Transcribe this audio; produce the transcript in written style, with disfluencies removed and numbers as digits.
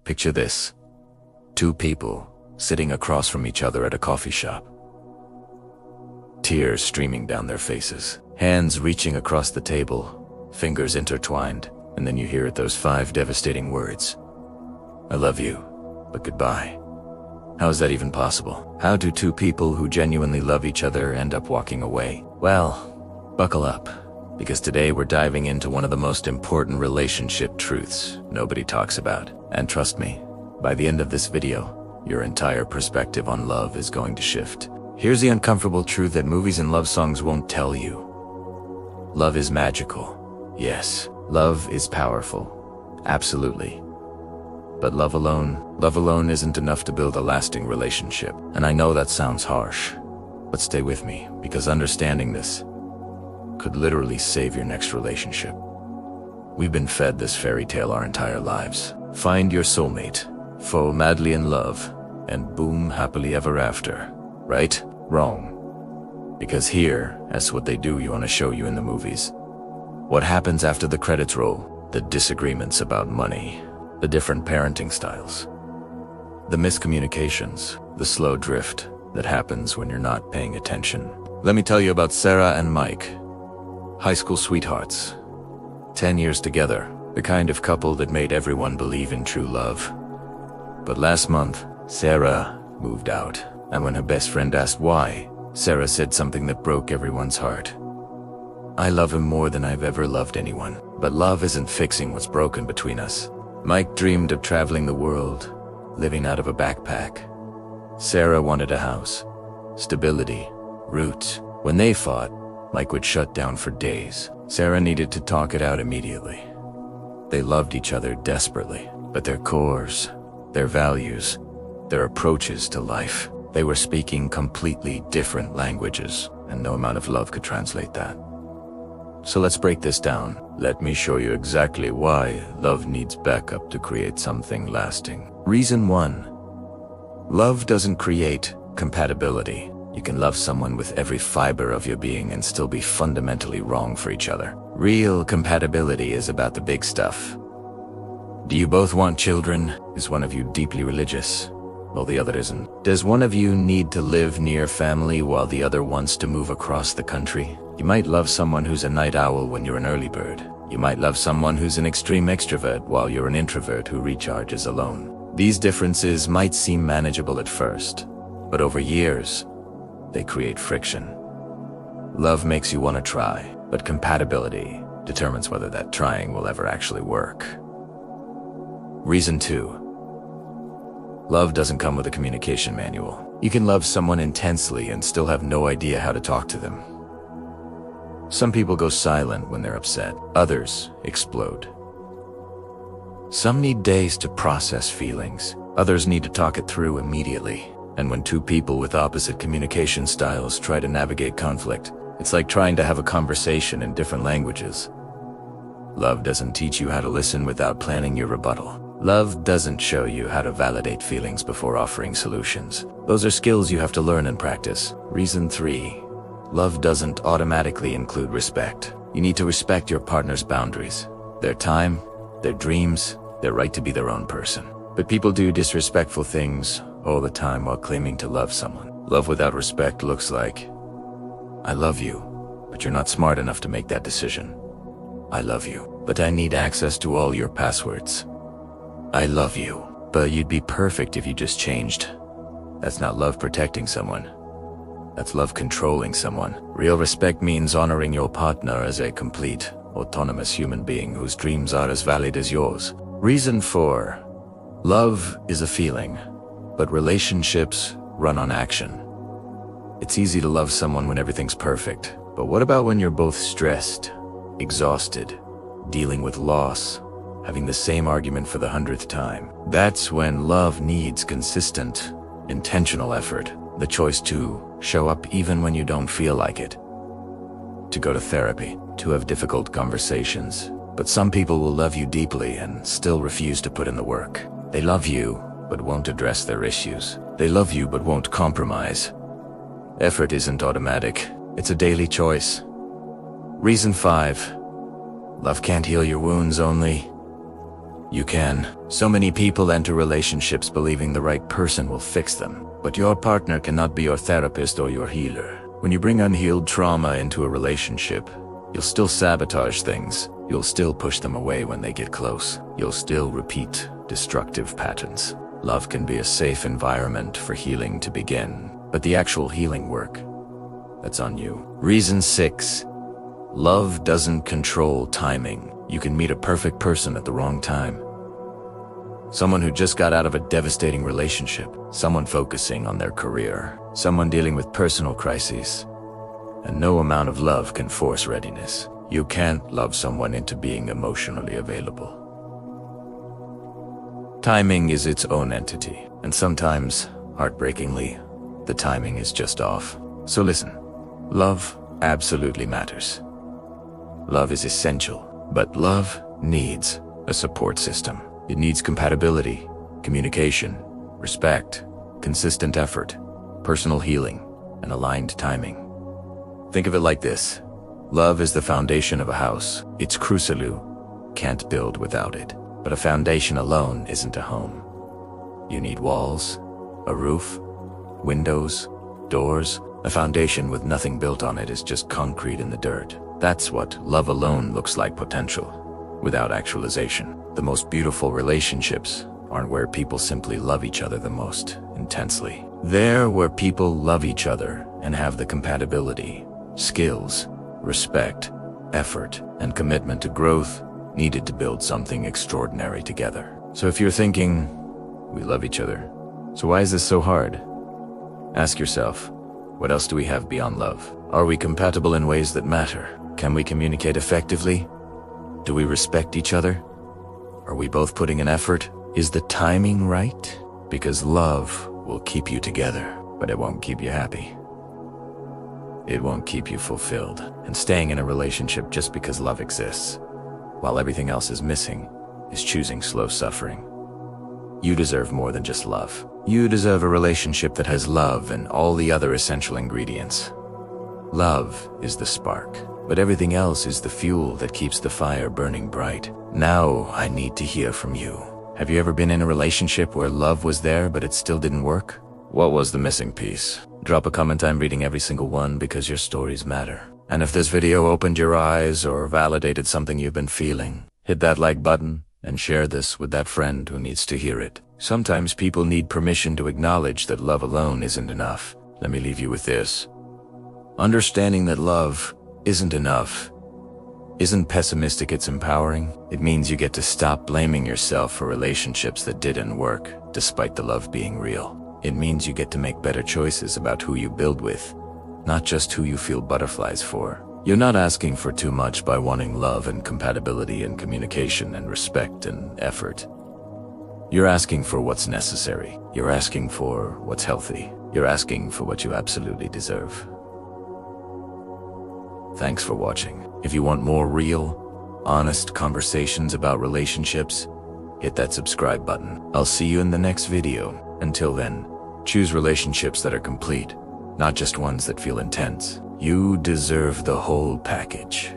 Picture this. Two people sitting across from each other at a coffee shop. Tears streaming down their faces, hands reaching across the table, fingers intertwined, and then you hear those 5 devastating words. I love you, but goodbye. How is that even possible? How do two people who genuinely love each other end up walking away? Well, buckle up, because today we're diving into one of the most important relationship truths nobody talks about. And trust me, by the end of this video, your entire perspective on love is going to shift. Here's the uncomfortable truth that movies and love songs won't tell you. Love is magical. Yes, love is powerful. Absolutely. But love alone isn't enough to build a lasting relationship. And I know that sounds harsh, but stay with me, because understanding this could literally save your next relationship. We've been fed this fairy tale our entire lives. Find your soulmate, fall madly in love, and boom, happily ever after. Right? Wrong. Because here, that's what they do want to show you in the movies. What happens after the credits roll? The disagreements about money, the different parenting styles, the miscommunications, the slow drift that happens when you're not paying attention. Let me tell you about Sarah and Mike, high school sweethearts. 10 years together, the kind of couple that made everyone believe in true love. But last month, Sarah moved out, and when her best friend asked why, Sarah said something that broke everyone's heart. I love him more than I've ever loved anyone, but love isn't fixing what's broken between us. Mike dreamed of traveling the world, living out of a backpack. Sarah wanted a house, stability, roots. When they fought, Mike would shut down for days. Sarah needed to talk it out immediately. They loved each other desperately, but their cores, their values, their approaches to life, they were speaking completely different languages, and no amount of love could translate that. So let's break this down. Let me show you exactly why love needs backup to create something lasting. Reason 1. Love doesn't create compatibility. You can love someone with every fiber of your being and still be fundamentally wrong for each other. Real compatibility is about the big stuff. Do you both want children? Is one of you deeply religious, while the other isn't? Does one of you need to live near family while the other wants to move across the country? You might love someone who's a night owl when you're an early bird. You might love someone who's an extreme extrovert while you're an introvert who recharges alone. These differences might seem manageable at first, but over years, they create friction. Love makes you want to try, but compatibility determines whether that trying will ever actually work. Reason 2. Love doesn't come with a communication manual. You can love someone intensely and still have no idea how to talk to them. Some people go silent when they're upset. Others explode. Some need days to process feelings. Others need to talk it through immediately. And when two people with opposite communication styles try to navigate conflict, it's like trying to have a conversation in different languages. Love doesn't teach you how to listen without planning your rebuttal. Love doesn't show you how to validate feelings before offering solutions. Those are skills you have to learn and practice. Reason 3. Love doesn't automatically include respect. You need to respect your partner's boundaries, their time, their dreams, their right to be their own person. But people do disrespectful things all the time while claiming to love someone. Love without respect looks like, I love you, but you're not smart enough to make that decision. I love you, but I need access to all your passwords. I love you, but you'd be perfect if you just changed. That's not love protecting someone. That's love controlling someone. Real respect means honoring your partner as a complete, autonomous human being whose dreams are as valid as yours. Reason 4. Love is a feeling, but relationships run on action. It's easy to love someone when everything's perfect, but what about when you're both stressed, exhausted, dealing with loss, having the same argument for the 100th time? That's when love needs consistent, intentional effort. The choice to show up even when you don't feel like it. To go to therapy, to have difficult conversations. But some people will love you deeply and still refuse to put in the work. They love you, but won't address their issues. They love you, but won't compromise. Effort isn't automatic. It's a daily choice. Reason 5. Love can't heal your wounds, only You can. So many people enter relationships believing the right person will fix them. But your partner cannot be your therapist or your healer. When you bring unhealed trauma into a relationship, you'll still sabotage things. You'll still push them away when they get close. You'll still repeat destructive patterns. Love can be a safe environment for healing to begin, but the actual healing work, that's on you. Reason 6. Love doesn't control timing. You can meet a perfect person at the wrong time. Someone who just got out of a devastating relationship, someone focusing on their career, someone dealing with personal crises. And no amount of love can force readiness. You can't love someone into being emotionally available. Timing is its own entity, and sometimes, heartbreakingly, the timing is just off. So listen, love absolutely matters. Love is essential, but love needs a support system. It needs compatibility, communication, respect, consistent effort, personal healing, and aligned timing. Think of it like this. Love is the foundation of a house. Its crucible can't build without it. But a foundation alone isn't a home. You need walls, a roof, windows, doors. A foundation with nothing built on it is just concrete in the dirt. That's what love alone looks like: potential, without actualization. The most beautiful relationships aren't where people simply love each other the most intensely. They're where people love each other and have the compatibility, skills, respect, effort, and commitment to growth needed to build something extraordinary together. So if you're thinking, we love each other, so why is this so hard? Ask yourself, what else do we have beyond love? Are we compatible in ways that matter? Can we communicate effectively? Do we respect each other? Are we both putting in effort? Is the timing right? Because love will keep you together, but it won't keep you happy. It won't keep you fulfilled. And staying in a relationship just because love exists, while everything else is missing, is choosing slow suffering. You deserve more than just love. You deserve a relationship that has love and all the other essential ingredients. Love is the spark, but everything else is the fuel that keeps the fire burning bright. Now I need to hear from you. Have you ever been in a relationship where love was there but it still didn't work? What was the missing piece? Drop a comment. I'm reading every single one because your stories matter. And if this video opened your eyes or validated something you've been feeling, hit that like button and share this with that friend who needs to hear it. Sometimes people need permission to acknowledge that love alone isn't enough. Let me leave you with this. Understanding that love isn't enough isn't pessimistic, it's empowering. It means you get to stop blaming yourself for relationships that didn't work, despite the love being real. It means you get to make better choices about who you build with, not just who you feel butterflies for. You're not asking for too much by wanting love and compatibility and communication and respect and effort. You're asking for what's necessary. You're asking for what's healthy. You're asking for what you absolutely deserve. Thanks for watching. If you want more real, honest conversations about relationships, hit that subscribe button. I'll see you in the next video. Until then, choose relationships that are complete, not just ones that feel intense. You deserve the whole package.